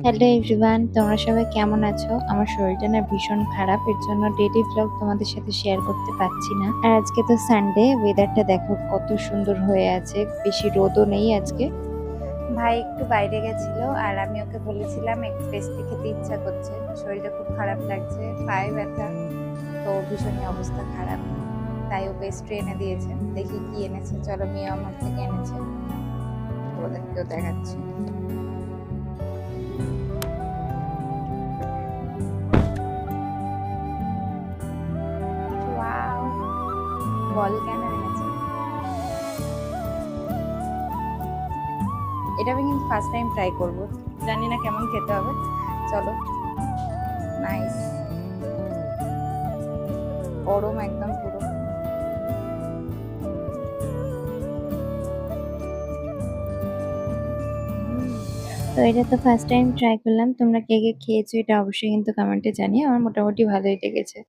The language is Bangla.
হ্যালো এভরিওয়ান, তোমরা সবাই কেমন আছো? আমার শরীরটা না ভীষণ খারাপ, এর জন্য ডেইলি ভ্লগ তোমাদের সাথে শেয়ার করতে পারছি না। আর আজকে তো সানডে, ওয়েদারটা দেখো কত সুন্দর হয়ে আছে, বেশি রোদও নেই আজকে। ভাই একটু বাইরে গেছিল আর আমি ওকে বলেছিলাম একটু পেস্ট্রি খেতে ইচ্ছা করছে, শরীরটা খুব খারাপ লাগছে, পায়ে ব্যথা, তো ভীষণই অবস্থা খারাপ, তাই ও পেস্ট্রি এনে দিয়েছে। দেখি কি এনেছে, চলো মিয়া আমার থেকে এনেছে, তো ওদেরকেও দেখাচ্ছি। ওয়াও, বল কেন এনেছে? এটা আমি কিন্তু ফার্স্ট টাইম ট্রাই করব, জানি না কেমন খেতে হবে। চলো। নাইস, গরম একদম পুরো। তো এটা তো ফার্স্ট টাইম ট্রাই করলাম, তোমরা কে কে খেয়েছো এটা অবশ্যই কিন্তু কমেন্টে জানিও, আমার মোটামুটি ভালোই লেগেছে।